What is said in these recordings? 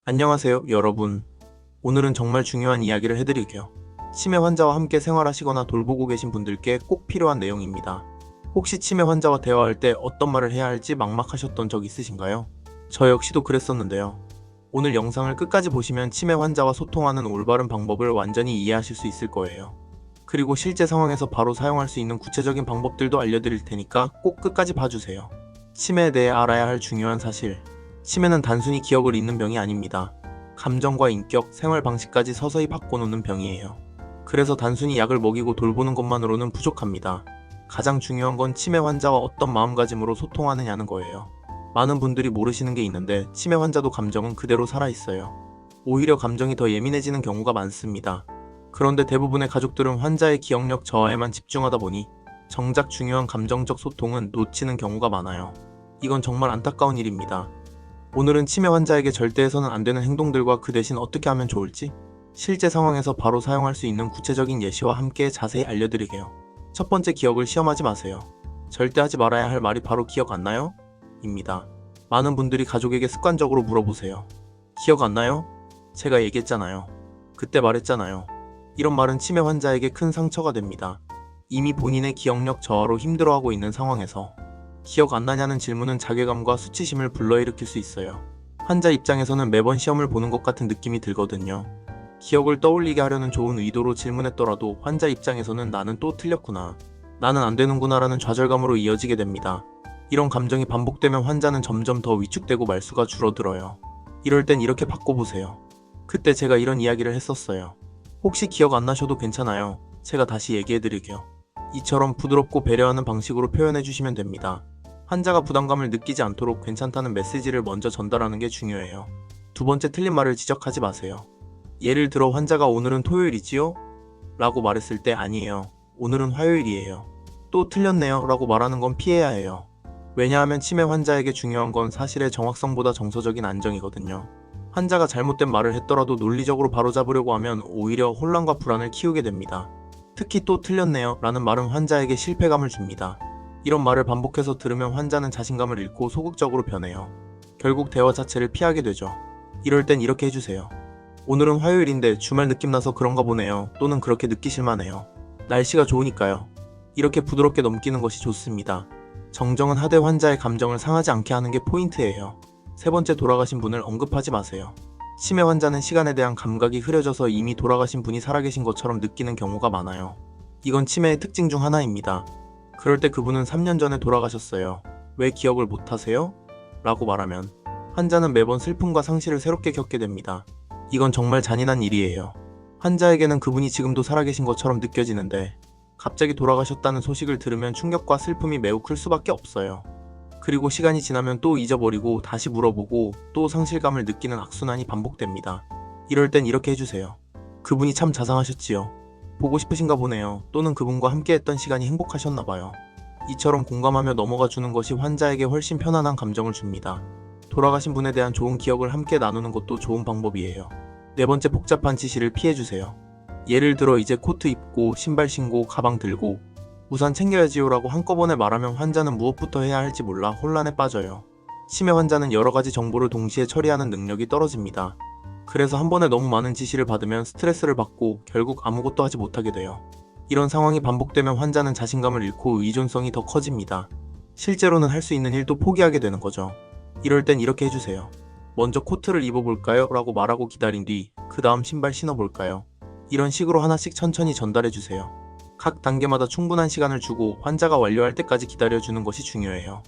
안녕하세요, 여러분. 오늘은 정말 중요한 이야기를 해드릴게요. 치매 환자와 함께 생활하시거나 돌보고 계신 분들께 꼭 필요한 내용입니다. 혹시 치매 환자와 대화할 때 어떤 말을 해야 할지 막막하셨던 적 있으신가요? 저 역시도 그랬었는데요. 오늘 영상을 끝까지 보시면 치매 환자와 소통하는 올바른 방법을 완전히 이해하실 수 있을 거예요. 그리고 실제 상황에서 바로 사용할 수 있는 구체적인 방법들도 알려드릴 테니까 꼭 끝까지 봐주세요. 치매에 대해 알아야 할 중요한 사실. 치매는 단순히 기억을 잃는 병이 아닙니다. 감정과 인격, 생활 방식까지 서서히 바꿔놓는 병이에요. 그래서 단순히 약을 먹이고 돌보는 것만으로는 부족합니다. 가장 중요한 건 치매 환자와 어떤 마음가짐으로 소통하느냐는 거예요. 많은 분들이 모르시는 게 있는데 치매 환자도 감정은 그대로 살아있어요. 오히려 감정이 더 예민해지는 경우가 많습니다. 그런데 대부분의 가족들은 환자의 기억력 저하에만 집중하다 보니 정작 중요한 감정적 소통은 놓치는 경우가 많아요. 이건 정말 안타까운 일입니다. 오늘은 치매 환자에게 절대 해서는 안 되는 행동들과 그 대신 어떻게 하면 좋을지, 실제 상황에서 바로 사용할 수 있는 구체적인 예시와 함께 자세히 알려드리게요. 첫 번째, 기억을 시험하지 마세요. 절대 하지 말아야 할 말이 바로 기억 안 나요? 입니다. 많은 분들이 가족에게 습관적으로 물어보세요. 기억 안 나요? 제가 얘기했잖아요. 그때 말했잖아요. 이런 말은 치매 환자에게 큰 상처가 됩니다. 이미 본인의 기억력 저하로 힘들어하고 있는 상황에서 기억 안 나냐는 질문은 자괴감과 수치심을 불러일으킬 수 있어요. 환자 입장에서는 매번 시험을 보는 것 같은 느낌이 들거든요. 기억을 떠올리게 하려는 좋은 의도로 질문했더라도 환자 입장에서는 나는 또 틀렸구나, 나는 안 되는구나 라는 좌절감으로 이어지게 됩니다. 이런 감정이 반복되면 환자는 점점 더 위축되고 말수가 줄어들어요. 이럴 땐 이렇게 바꿔보세요. 그때 제가 이런 이야기를 했었어요. 혹시 기억 안 나셔도 괜찮아요. 제가 다시 얘기해드릴게요. 이처럼 부드럽고 배려하는 방식으로 표현해주시면 됩니다. 환자가 부담감을 느끼지 않도록 괜찮다는 메시지를 먼저 전달하는 게 중요해요. 두 번째, 틀린 말을 지적하지 마세요. 예를 들어 환자가 오늘은 토요일이지요? 라고 말했을 때 아니에요, 오늘은 화요일이에요, 또 틀렸네요 라고 말하는 건 피해야 해요. 왜냐하면 치매 환자에게 중요한 건 사실의 정확성보다 정서적인 안정이거든요. 환자가 잘못된 말을 했더라도 논리적으로 바로잡으려고 하면 오히려 혼란과 불안을 키우게 됩니다. 특히 또 틀렸네요 라는 말은 환자에게 실패감을 줍니다. 이런 말을 반복해서 들으면 환자는 자신감을 잃고 소극적으로 변해요. 결국 대화 자체를 피하게 되죠. 이럴 땐 이렇게 해주세요. 오늘은 화요일인데 주말 느낌 나서 그런가 보네요. 또는 그렇게 느끼실만 해요. 날씨가 좋으니까요. 이렇게 부드럽게 넘기는 것이 좋습니다. 정정은 하되 환자의 감정을 상하지 않게 하는 게 포인트예요. 세 번째, 돌아가신 분을 언급하지 마세요. 치매 환자는 시간에 대한 감각이 흐려져서 이미 돌아가신 분이 살아계신 것처럼 느끼는 경우가 많아요. 이건 치매의 특징 중 하나입니다. 그럴 때 그분은 3년 전에 돌아가셨어요. 왜 기억을 못하세요? 라고 말하면 환자는 매번 슬픔과 상실을 새롭게 겪게 됩니다. 이건 정말 잔인한 일이에요. 환자에게는 그분이 지금도 살아계신 것처럼 느껴지는데 갑자기 돌아가셨다는 소식을 들으면 충격과 슬픔이 매우 클 수밖에 없어요. 그리고 시간이 지나면 또 잊어버리고 다시 물어보고 또 상실감을 느끼는 악순환이 반복됩니다. 이럴 땐 이렇게 해주세요. 그분이 참 자상하셨지요. 보고 싶으신가 보네요. 또는 그분과 함께했던 시간이 행복하셨나봐요. 이처럼 공감하며 넘어가 주는 것이 환자에게 훨씬 편안한 감정을 줍니다. 돌아가신 분에 대한 좋은 기억을 함께 나누는 것도 좋은 방법이에요. 네 번째, 복잡한 지시를 피해주세요. 예를 들어 이제 코트 입고 신발 신고 가방 들고 우산 챙겨야지요 라고 한꺼번에 말하면 환자는 무엇부터 해야 할지 몰라 혼란에 빠져요. 치매 환자는 여러 가지 정보를 동시에 처리하는 능력이 떨어집니다. 그래서 한 번에 너무 많은 지시를 받으면 스트레스를 받고 결국 아무것도 하지 못하게 돼요. 이런 상황이 반복되면 환자는 자신감을 잃고 의존성이 더 커집니다. 실제로는 할 수 있는 일도 포기하게 되는 거죠. 이럴 땐 이렇게 해주세요. 먼저 코트를 입어볼까요? 라고 말하고 기다린 뒤 그 다음 신발 신어볼까요? 이런 식으로 하나씩 천천히 전달해주세요. 각 단계마다 충분한 시간을 주고 환자가 완료할 때까지 기다려주는 것이 중요해요.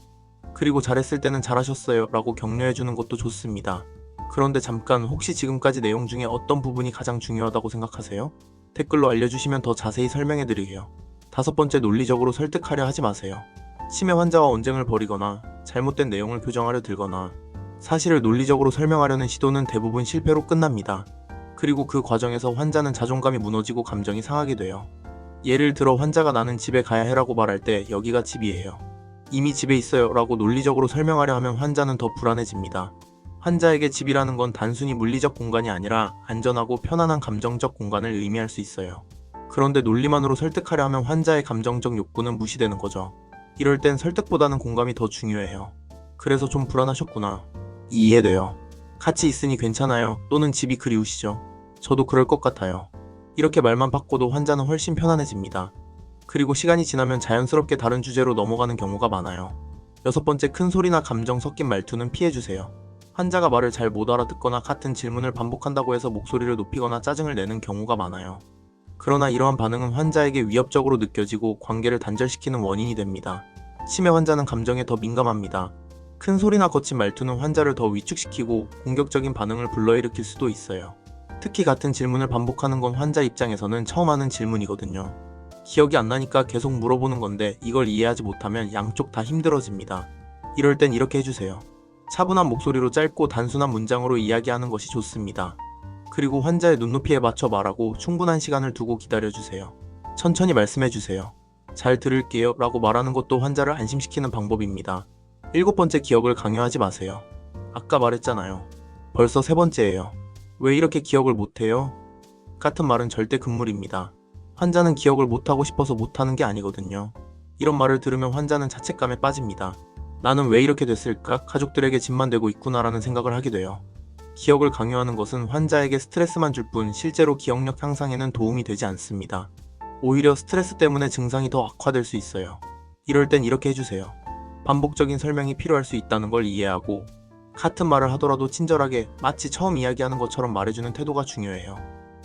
그리고 잘했을 때는 잘하셨어요 라고 격려해주는 것도 좋습니다. 그런데 잠깐, 혹시 지금까지 내용 중에 어떤 부분이 가장 중요하다고 생각하세요? 댓글로 알려주시면 더 자세히 설명해드릴게요. 다섯 번째, 논리적으로 설득하려 하지 마세요. 치매 환자와 언쟁을 벌이거나 잘못된 내용을 교정하려 들거나 사실을 논리적으로 설명하려는 시도는 대부분 실패로 끝납니다. 그리고 그 과정에서 환자는 자존감이 무너지고 감정이 상하게 돼요. 예를 들어 환자가 나는 집에 가야 해라고 말할 때 여기가 집이에요, 이미 집에 있어요 라고 논리적으로 설명하려 하면 환자는 더 불안해집니다. 환자에게 집이라는 건 단순히 물리적 공간이 아니라 안전하고 편안한 감정적 공간을 의미할 수 있어요. 그런데 논리만으로 설득하려 하면 환자의 감정적 욕구는 무시되는 거죠. 이럴 땐 설득보다는 공감이 더 중요해요. 그래서 좀 불안하셨구나, 이해돼요. 같이 있으니 괜찮아요. 또는 집이 그리우시죠? 저도 그럴 것 같아요. 이렇게 말만 바꿔도 환자는 훨씬 편안해집니다. 그리고 시간이 지나면 자연스럽게 다른 주제로 넘어가는 경우가 많아요. 6번째, 큰 소리나 감정 섞인 말투는 피해주세요. 환자가 말을 잘 못 알아듣거나 같은 질문을 반복한다고 해서 목소리를 높이거나 짜증을 내는 경우가 많아요. 그러나 이러한 반응은 환자에게 위협적으로 느껴지고 관계를 단절시키는 원인이 됩니다. 치매 환자는 감정에 더 민감합니다. 큰 소리나 거친 말투는 환자를 더 위축시키고 공격적인 반응을 불러일으킬 수도 있어요. 특히 같은 질문을 반복하는 건 환자 입장에서는 처음 하는 질문이거든요. 기억이 안 나니까 계속 물어보는 건데 이걸 이해하지 못하면 양쪽 다 힘들어집니다. 이럴 땐 이렇게 해주세요. 차분한 목소리로 짧고 단순한 문장으로 이야기하는 것이 좋습니다. 그리고 환자의 눈높이에 맞춰 말하고 충분한 시간을 두고 기다려주세요. 천천히 말씀해주세요. 잘 들을게요 라고 말하는 것도 환자를 안심시키는 방법입니다. 7번째, 기억을 강요하지 마세요. 아까 말했잖아요. 벌써 3번째예요. 왜 이렇게 기억을 못해요? 같은 말은 절대 금물입니다. 환자는 기억을 못하고 싶어서 못하는 게 아니거든요. 이런 말을 들으면 환자는 자책감에 빠집니다. 나는 왜 이렇게 됐을까? 가족들에게 짐만 되고 있구나라는 생각을 하게 돼요. 기억을 강요하는 것은 환자에게 스트레스만 줄 뿐 실제로 기억력 향상에는 도움이 되지 않습니다. 오히려 스트레스 때문에 증상이 더 악화될 수 있어요. 이럴 땐 이렇게 해주세요. 반복적인 설명이 필요할 수 있다는 걸 이해하고 같은 말을 하더라도 친절하게 마치 처음 이야기하는 것처럼 말해주는 태도가 중요해요.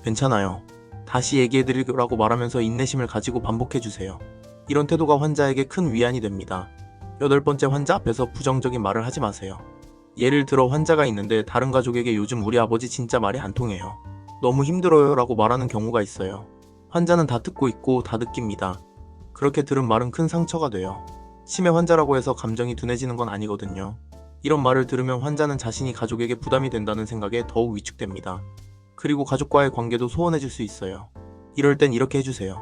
괜찮아요. 다시 얘기해드리라고 말하면서 인내심을 가지고 반복해주세요. 이런 태도가 환자에게 큰 위안이 됩니다. 8번째, 환자 앞에서 부정적인 말을 하지 마세요. 예를 들어 환자가 있는데 다른 가족에게 요즘 우리 아버지 진짜 말이 안 통해요. 너무 힘들어요 라고 말하는 경우가 있어요. 환자는 다 듣고 있고 다 느낍니다. 그렇게 들은 말은 큰 상처가 돼요. 치매 환자라고 해서 감정이 둔해지는 건 아니거든요. 이런 말을 들으면 환자는 자신이 가족에게 부담이 된다는 생각에 더욱 위축됩니다. 그리고 가족과의 관계도 소원해질 수 있어요. 이럴 땐 이렇게 해주세요.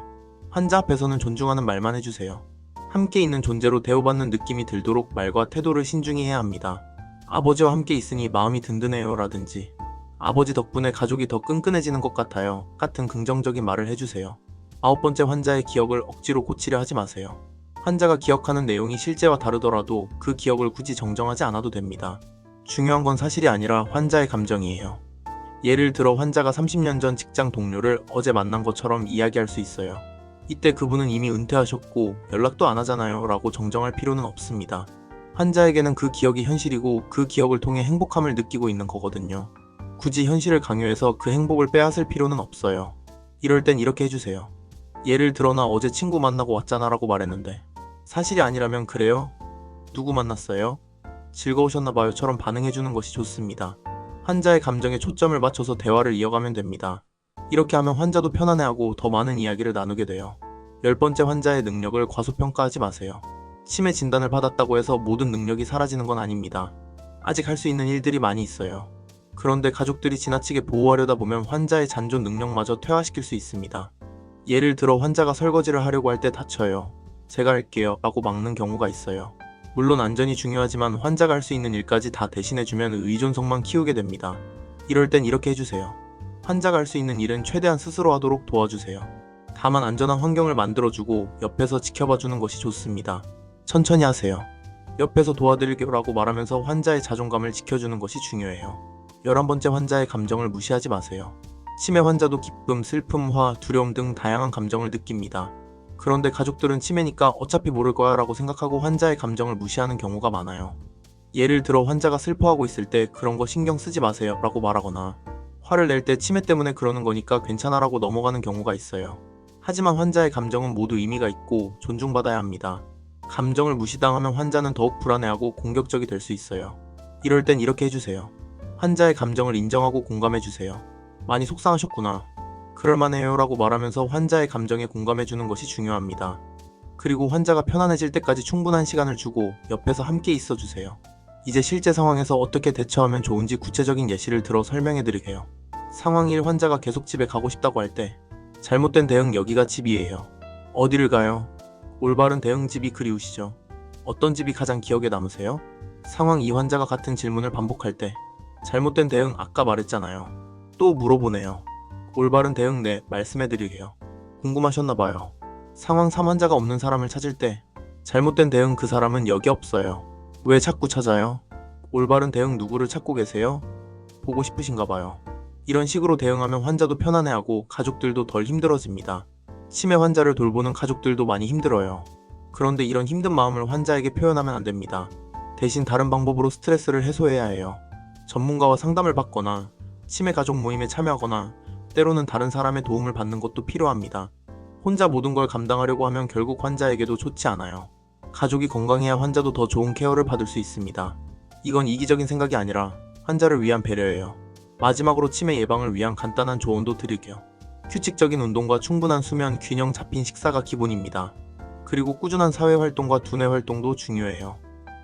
환자 앞에서는 존중하는 말만 해주세요. 함께 있는 존재로 대우받는 느낌이 들도록 말과 태도를 신중히 해야 합니다. 아버지와 함께 있으니 마음이 든든해요 라든지 아버지 덕분에 가족이 더 끈끈해지는 것 같아요 같은 긍정적인 말을 해주세요. 9번째, 환자의 기억을 억지로 고치려 하지 마세요. 환자가 기억하는 내용이 실제와 다르더라도 그 기억을 굳이 정정하지 않아도 됩니다. 중요한 건 사실이 아니라 환자의 감정이에요. 예를 들어 환자가 30년 전 직장 동료를 어제 만난 것처럼 이야기할 수 있어요. 이때 그분은 이미 은퇴하셨고 연락도 안 하잖아요 라고 정정할 필요는 없습니다. 환자에게는 그 기억이 현실이고 그 기억을 통해 행복함을 느끼고 있는 거거든요. 굳이 현실을 강요해서 그 행복을 빼앗을 필요는 없어요. 이럴 땐 이렇게 해주세요. 예를 들어 나 어제 친구 만나고 왔잖아 라고 말했는데 사실이 아니라면 그래요? 누구 만났어요? 즐거우셨나봐요 처럼 반응해주는 것이 좋습니다. 환자의 감정에 초점을 맞춰서 대화를 이어가면 됩니다. 이렇게 하면 환자도 편안해하고 더 많은 이야기를 나누게 돼요. 10번째, 환자의 능력을 과소평가하지 마세요. 치매 진단을 받았다고 해서 모든 능력이 사라지는 건 아닙니다. 아직 할 수 있는 일들이 많이 있어요. 그런데 가족들이 지나치게 보호하려다 보면 환자의 잔존 능력마저 퇴화시킬 수 있습니다. 예를 들어 환자가 설거지를 하려고 할 때 다쳐요. 제가 할게요 라고 막는 경우가 있어요. 물론 안전이 중요하지만 환자가 할 수 있는 일까지 다 대신해주면 의존성만 키우게 됩니다. 이럴 땐 이렇게 해주세요. 환자가 할 수 있는 일은 최대한 스스로 하도록 도와주세요. 다만 안전한 환경을 만들어주고 옆에서 지켜봐주는 것이 좋습니다. 천천히 하세요. 옆에서 도와드릴게요 라고 말하면서 환자의 자존감을 지켜주는 것이 중요해요. 11번째, 환자의 감정을 무시하지 마세요. 치매 환자도 기쁨, 슬픔, 화, 두려움 등 다양한 감정을 느낍니다. 그런데 가족들은 치매니까 어차피 모를 거야 라고 생각하고 환자의 감정을 무시하는 경우가 많아요. 예를 들어 환자가 슬퍼하고 있을 때 그런 거 신경 쓰지 마세요 라고 말하거나 화를 낼 때 치매 때문에 그러는 거니까 괜찮아 라고 넘어가는 경우가 있어요. 하지만 환자의 감정은 모두 의미가 있고 존중받아야 합니다. 감정을 무시당하면 환자는 더욱 불안해하고 공격적이 될 수 있어요. 이럴 땐 이렇게 해주세요. 환자의 감정을 인정하고 공감해주세요. 많이 속상하셨구나. 그럴만해요 라고 말하면서 환자의 감정에 공감해주는 것이 중요합니다. 그리고 환자가 편안해질 때까지 충분한 시간을 주고 옆에서 함께 있어주세요. 이제 실제 상황에서 어떻게 대처하면 좋은지 구체적인 예시를 들어 설명해드릴게요. 상황 1, 환자가 계속 집에 가고 싶다고 할 때 잘못된 대응, 여기가 집이에요. 어디를 가요? 올바른 대응, 집이 그리우시죠? 어떤 집이 가장 기억에 남으세요? 상황 2, 환자가 같은 질문을 반복할 때 잘못된 대응, 아까 말했잖아요. 또 물어보네요. 올바른 대응, 네, 말씀해드릴게요. 궁금하셨나봐요. 상황 3, 환자가 없는 사람을 찾을 때 잘못된 대응, 그 사람은 여기 없어요. 왜 자꾸 찾아요? 올바른 대응, 누구를 찾고 계세요? 보고 싶으신가 봐요. 이런 식으로 대응하면 환자도 편안해하고 가족들도 덜 힘들어집니다. 치매 환자를 돌보는 가족들도 많이 힘들어요. 그런데 이런 힘든 마음을 환자에게 표현하면 안 됩니다. 대신 다른 방법으로 스트레스를 해소해야 해요. 전문가와 상담을 받거나 치매 가족 모임에 참여하거나 때로는 다른 사람의 도움을 받는 것도 필요합니다. 혼자 모든 걸 감당하려고 하면 결국 환자에게도 좋지 않아요. 가족이 건강해야 환자도 더 좋은 케어를 받을 수 있습니다. 이건 이기적인 생각이 아니라 환자를 위한 배려예요. 마지막으로 치매 예방을 위한 간단한 조언도 드릴게요. 규칙적인 운동과 충분한 수면, 균형 잡힌 식사가 기본입니다. 그리고 꾸준한 사회활동과 두뇌 활동도 중요해요.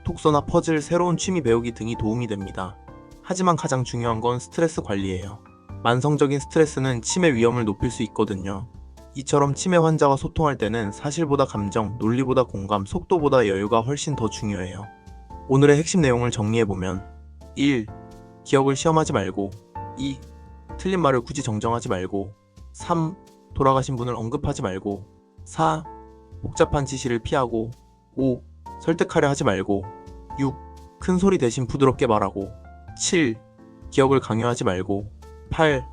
독서나 퍼즐, 새로운 취미 배우기 등이 도움이 됩니다. 하지만 가장 중요한 건 스트레스 관리예요. 만성적인 스트레스는 치매 위험을 높일 수 있거든요. 이처럼 치매 환자와 소통할 때는 사실보다 감정, 논리보다 공감, 속도보다 여유가 훨씬 더 중요해요. 오늘의 핵심 내용을 정리해보면 1. 기억을 시험하지 말고 2. 틀린 말을 굳이 정정하지 말고 3. 돌아가신 분을 언급하지 말고 4. 복잡한 지시를 피하고 5. 설득하려 하지 말고 6. 큰 소리 대신 부드럽게 말하고 7. 기억을 강요하지 말고 8.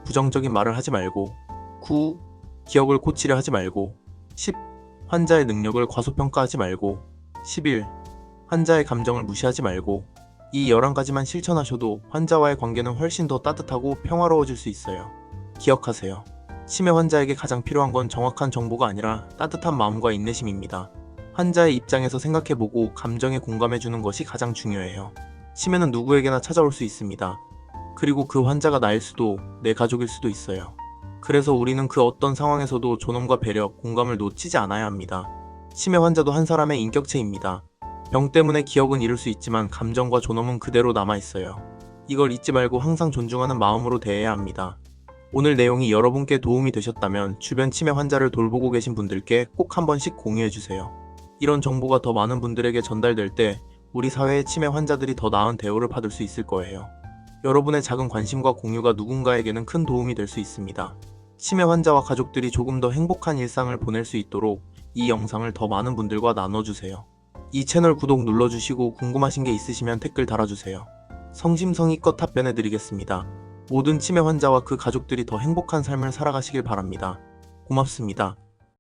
부정적인 말을 하지 말고 9. 기억을 고치려 하지 말고 10. 환자의 능력을 과소평가하지 말고 11. 환자의 감정을 무시하지 말고 이 11가지만 실천하셔도 환자와의 관계는 훨씬 더 따뜻하고 평화로워질 수 있어요. 기억하세요. 치매 환자에게 가장 필요한 건 정확한 정보가 아니라 따뜻한 마음과 인내심입니다. 환자의 입장에서 생각해보고 감정에 공감해주는 것이 가장 중요해요. 치매는 누구에게나 찾아올 수 있습니다. 그리고 그 환자가 나일 수도 내 가족일 수도 있어요. 그래서 우리는 그 어떤 상황에서도 존엄과 배려, 공감을 놓치지 않아야 합니다. 치매 환자도 한 사람의 인격체입니다. 병 때문에 기억은 잃을 수 있지만 감정과 존엄은 그대로 남아있어요. 이걸 잊지 말고 항상 존중하는 마음으로 대해야 합니다. 오늘 내용이 여러분께 도움이 되셨다면 주변 치매 환자를 돌보고 계신 분들께 꼭 한 번씩 공유해주세요. 이런 정보가 더 많은 분들에게 전달될 때 우리 사회의 치매 환자들이 더 나은 대우를 받을 수 있을 거예요. 여러분의 작은 관심과 공유가 누군가에게는 큰 도움이 될 수 있습니다. 치매 환자와 가족들이 조금 더 행복한 일상을 보낼 수 있도록 이 영상을 더 많은 분들과 나눠주세요. 이 채널 구독 눌러주시고 궁금하신 게 있으시면 댓글 달아주세요. 성심성의껏 답변해드리겠습니다. 모든 치매 환자와 그 가족들이 더 행복한 삶을 살아가시길 바랍니다. 고맙습니다.